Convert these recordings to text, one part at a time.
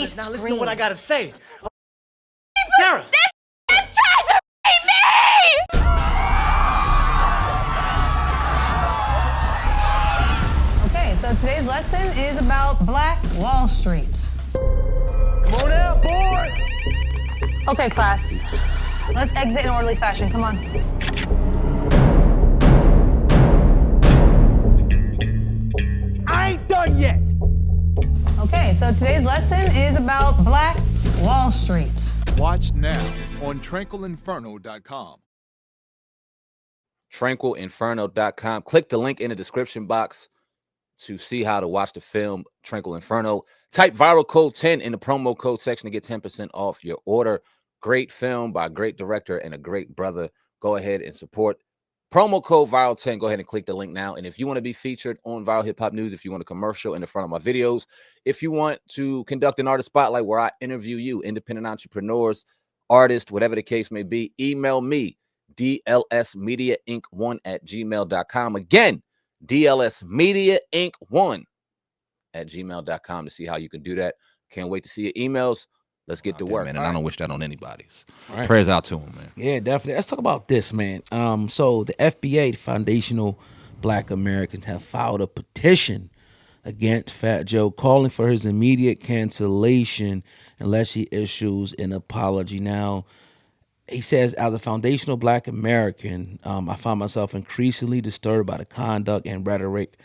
about it. Now listen to what I gotta say. Sarah! It's trying to rape me! Okay, so today's lesson is about Black Wall Street. Come on out, boy! Okay, class. Let's exit in orderly fashion. Come on. I ain't done yet! Okay, so today's lesson is about Black Wall Street. Watch now on tranquilinferno.com. tranquilinferno.com. Click the link in the description box to see how to watch the film Tranquil Inferno. Type viral code 10 in the promo code section to get 10% off your order. Great film by a great director and a great brother. Go ahead and support. Promo code viral 10. Go ahead and click the link now. And if you want to be featured on Viral Hip Hop News, if you want a commercial in the front of my videos, if you want to conduct an artist spotlight where I interview you, independent entrepreneurs, artists, whatever the case may be, email me, dlsmediainc1@gmail.com. Again, dlsmediainc1@gmail.com to see how you can do that. Can't wait to see your emails. Let's get to work, man. And I don't wish that on anybody's. Right. Prayers out to him, man. Yeah, definitely. Let's talk about this, man. So the FBA, the Foundational Black Americans, have filed a petition against Fat Joe, calling for his immediate cancellation unless he issues an apology. Now, he says, as a foundational Black American, I find myself increasingly disturbed by the conduct and rhetoric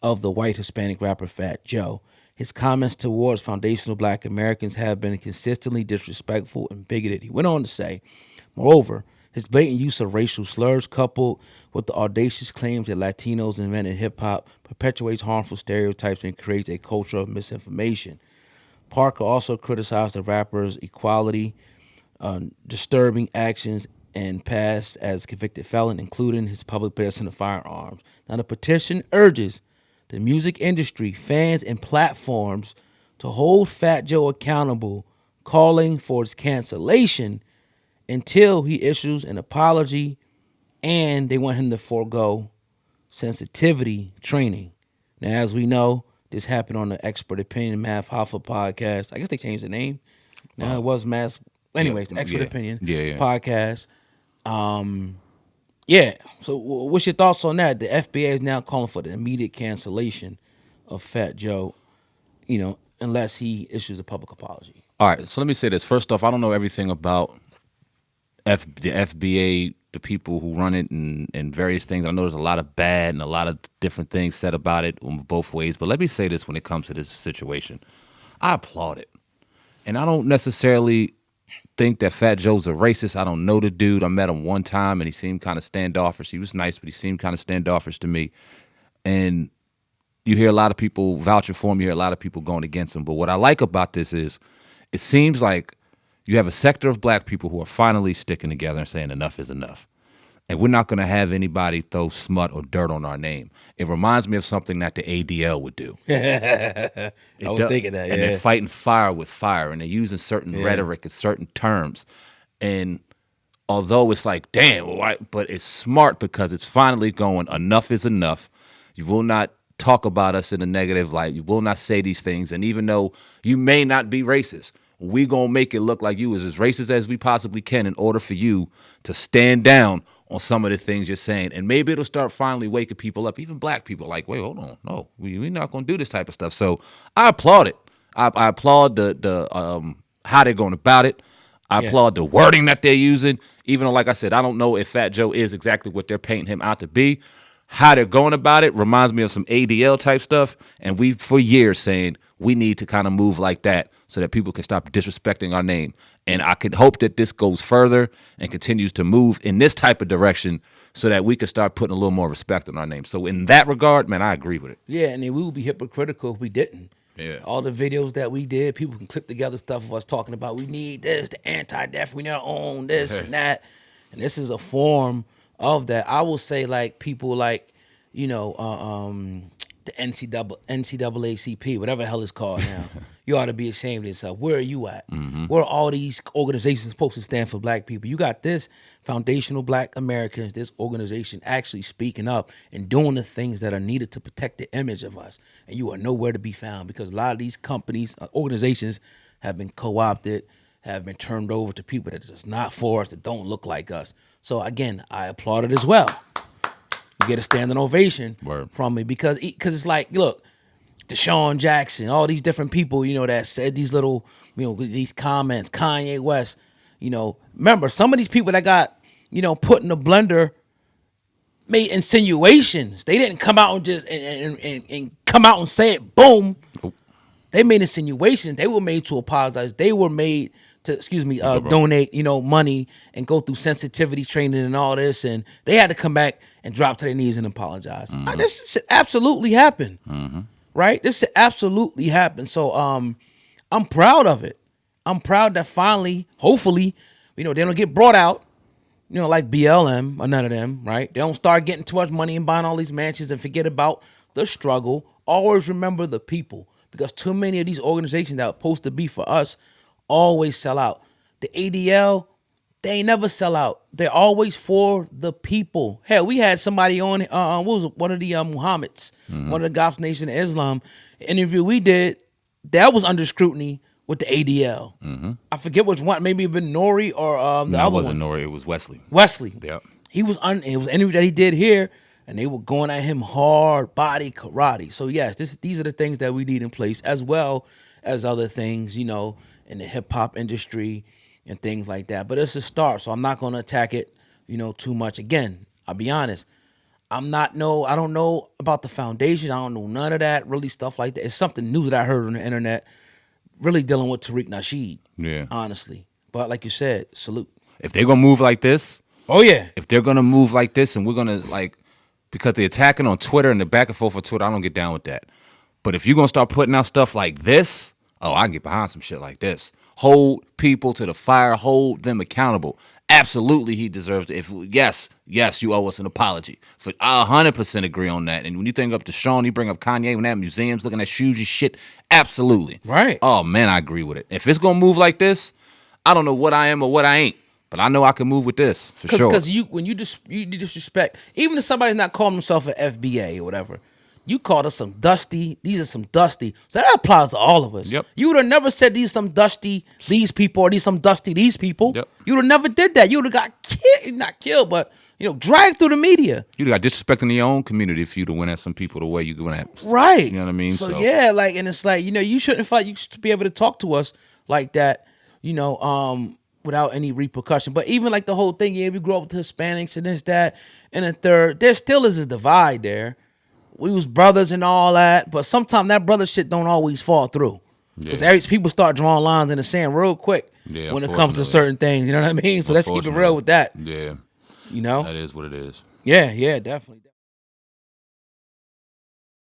of the white Hispanic rapper Fat Joe. His comments towards foundational Black Americans have been consistently disrespectful and bigoted. He went on to say, moreover, his blatant use of racial slurs coupled with the audacious claims that Latinos invented hip-hop perpetuates harmful stereotypes and creates a culture of misinformation. Parker also criticized the rapper's equality, disturbing actions, and past as convicted felon, including his public possession of firearms. Now, the petition urges the music industry, fans, and platforms to hold Fat Joe accountable, calling for his cancellation until he issues an apology, and they want him to forego sensitivity training. Now, as we know, this happened on the Expert Opinion Math Hoffa podcast. I guess they changed the name. Now it was Mass. Anyways, the Expert Opinion podcast. Yeah. So what's your thoughts on that? The FBA is now calling for the immediate cancellation of Fat Joe, unless he issues a public apology. All right. So let me say this. First off, I don't know everything about the FBA, the people who run it, and various things. I know there's a lot of bad and a lot of different things said about it on both ways. But let me say this when it comes to this situation. I applaud it. And I don't necessarily think that Fat Joe's a racist. I don't know the dude. I met him one time, and he seemed kind of standoffish. He was nice, but he seemed kind of standoffish to me. And you hear a lot of people vouching for him. You hear a lot of people going against him. But what I like about this is it seems like you have a sector of Black people who are finally sticking together and saying enough is enough. And we're not going to have anybody throw smut or dirt on our name. It reminds me of something that the ADL would do. I was thinking that, yeah. And they're fighting fire with fire, and they're using certain rhetoric and certain terms. And although it's like, damn, why? But it's smart because it's finally going, enough is enough. You will not talk about us in a negative light. You will not say these things. And even though you may not be racist, we going to make it look like you is as racist as we possibly can in order for you to stand down on some of the things you're saying. And maybe it'll start finally waking people up, even Black people, like, wait, hold on. No, we're not going to do this type of stuff. So I applaud it. I applaud the how they're going about it. I applaud the wording that they're using, even though, like I said, I don't know if Fat Joe is exactly what they're painting him out to be. How they're going about it reminds me of some ADL type stuff. And we've for years saying we need to kind of move like that so that people can stop disrespecting our name. And I could hope that this goes further and continues to move in this type of direction so that we can start putting a little more respect on our name. So in that regard, man, I agree with it. Yeah, and then we would be hypocritical if we didn't. Yeah. All the videos that we did, people can clip together stuff of us talking about we need this, the anti-death, we need to own this and that. And this is a form of that. I will say, like, people like, the NCAACP, whatever the hell it's called now. You ought to be ashamed of yourself. Where are you at? Mm-hmm. Where are all these organizations supposed to stand for Black people? You got this Foundational Black Americans, this organization actually speaking up and doing the things that are needed to protect the image of us. And you are nowhere to be found because a lot of these companies, organizations have been co-opted, have been turned over to people that are just not for us, that don't look like us. So again, I applaud it as well. You get a standing ovation from me because it's like, look, Deshaun Jackson, all these different people, you know, that said these little, you know, these comments, Kanye West, you know, remember some of these people that got, you know, put in the blender made insinuations. They didn't come out and just and come out and say it, boom. Nope. They made insinuations. They were made to apologize. They were made to, donate, you know, money and go through sensitivity training and all this. And they had to come back and drop to their knees and apologize. Mm-hmm. This should absolutely happen. Mm-hmm. Right? This should absolutely happen. So I'm proud of it. I'm proud that finally, hopefully, you know, they don't get brought out, you know, like BLM or none of them, right? They don't start getting too much money and buying all these mansions and forget about the struggle. Always remember the people, because too many of these organizations that are supposed to be for us always sell out. The ADL, they ain't never sell out. They're always for the people. Hell, we had somebody on, what was it? One of the Muhammads, one of the Gulf Nation of Islam, interview we did, that was under scrutiny with the ADL. Mm-hmm. I forget which one, maybe it been Nori or the other one. It wasn't Nori, it was Wesley. Yep. It was an interview that he did here, and they were going at him hard, body karate. So yes, these are the things that we need in place, as well as other things, you know, in the hip hop industry and things like that. But it's a start, so I'm not going to attack it, you know, too much. Again, I'll be honest. I don't know about the foundation. I don't know none of that, really stuff like that. It's something new that I heard on the internet, really dealing with Tariq Nasheed. Yeah. Honestly. But like you said, salute. If they're going to move like this. Oh, yeah. If they're going to move like this and we're going to, like, because they're attacking on Twitter and the back and forth on Twitter, I don't get down with that. But if you're going to start putting out stuff like this, oh, I can get behind some shit like this. Hold people to the fire, hold them accountable. Absolutely, he deserves it. Yes, you owe us an apology. I 100% agree on that. And when you think up to Sean, you bring up Kanye when that museums looking at shoes and shit, absolutely. Right. Oh, man, I agree with it. If it's going to move like this, I don't know what I am or what I ain't, but I know I can move with this, for sure. Because when you disrespect, even if somebody's not calling himself an FBA or whatever, you called us some dusty. These are some dusty. So that applies to all of us. Yep. You would have never said these some dusty these people or these some dusty these people. Yep. You would have never did that. You would have got not killed, but you know, dragged through the media. You got disrespecting your own community if you to win at some people the way you went at. Right. You know what I mean? So yeah, like, and it's like, you know, you shouldn't fight. You should be able to talk to us like that, you know, without any repercussion. But even like the whole thing, yeah, we grew up with Hispanics and this, that, and the third. There still is a divide there. We was brothers and all that, but sometimes that brother shit don't always fall through. Because people start drawing lines in the sand real quick when it comes to certain things. You know what I mean? So let's keep it real with that. Yeah. You know? That is what it is. Yeah, definitely.